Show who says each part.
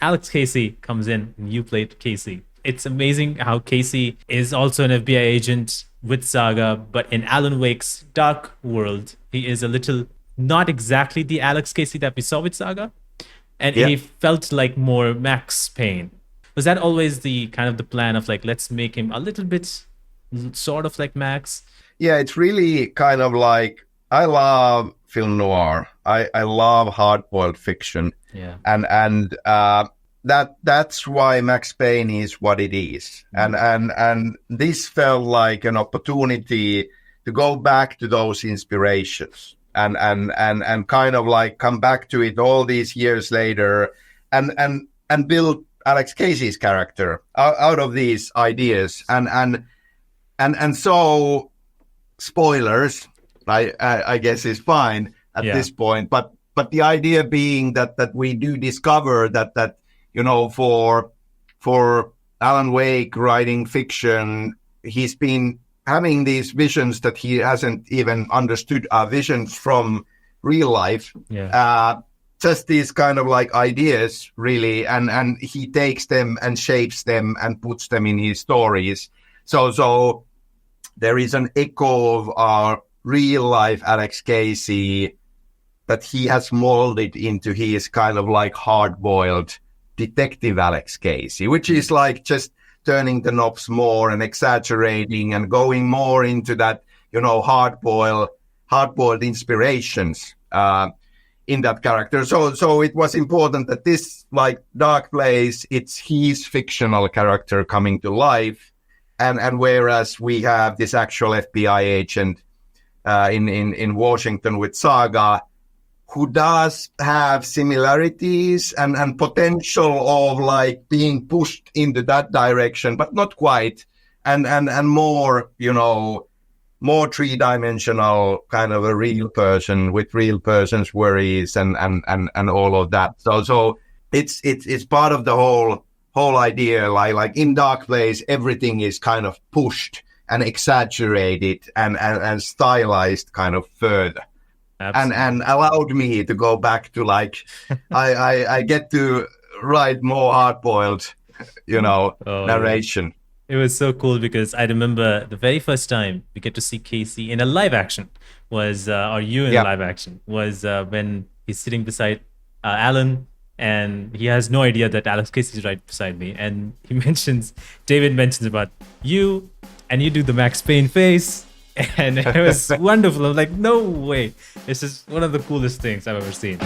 Speaker 1: Alex Casey comes in and you played Casey. It's amazing how Casey is also an FBI agent with Saga, but in Alan Wake's dark world, he is a little not exactly the Alex Casey that we saw with Saga, and
Speaker 2: Yeah.
Speaker 1: he felt like more Max Payne. Was that always the kind of the plan of like, let's make him a little bit sort of like Max?
Speaker 2: Yeah, it's really kind of like, I love film noir. I love hard-boiled fiction.
Speaker 1: Yeah.
Speaker 2: And that's why Max Payne is what it is. And this felt like an opportunity to go back to those inspirations and kind of like come back to it all these years later and build Alex Casey's character out of these ideas. And so spoilers, I guess is fine at this point, but the idea being that we do discover that for Alan Wake writing fiction, he's been having these visions that he hasn't even understood are visions from real life. Just these kind of like ideas really, and he takes them and shapes them and puts them in his stories. So there is an echo of our real life Alex Casey that he has molded into his kind of like hard-boiled detective Alex Casey, which is like just turning the knobs more and exaggerating and going more into that, hard-boiled inspirations in that character. So it was important that this like Dark Place, it's his fictional character coming to life. And whereas we have this actual FBI agent in Washington with Saga, who does have similarities and potential of like being pushed into that direction, but not quite, and more, more three-dimensional kind of a real person with real person's worries and all of that. So it's part of the whole idea, like in Dark Place, everything is kind of pushed and exaggerated and stylized kind of further. And allowed me to go back to like, I get to write more hard-boiled, narration.
Speaker 1: It was so cool because I remember the very first time we get to see Casey in a live action was, or you in live action, was when he's sitting beside Alan, and he has no idea that Alex Casey is right beside me. And David mentions about you, and you do the Max Payne face. And it was wonderful. I'm like, no way. This is one of the coolest things I've ever seen.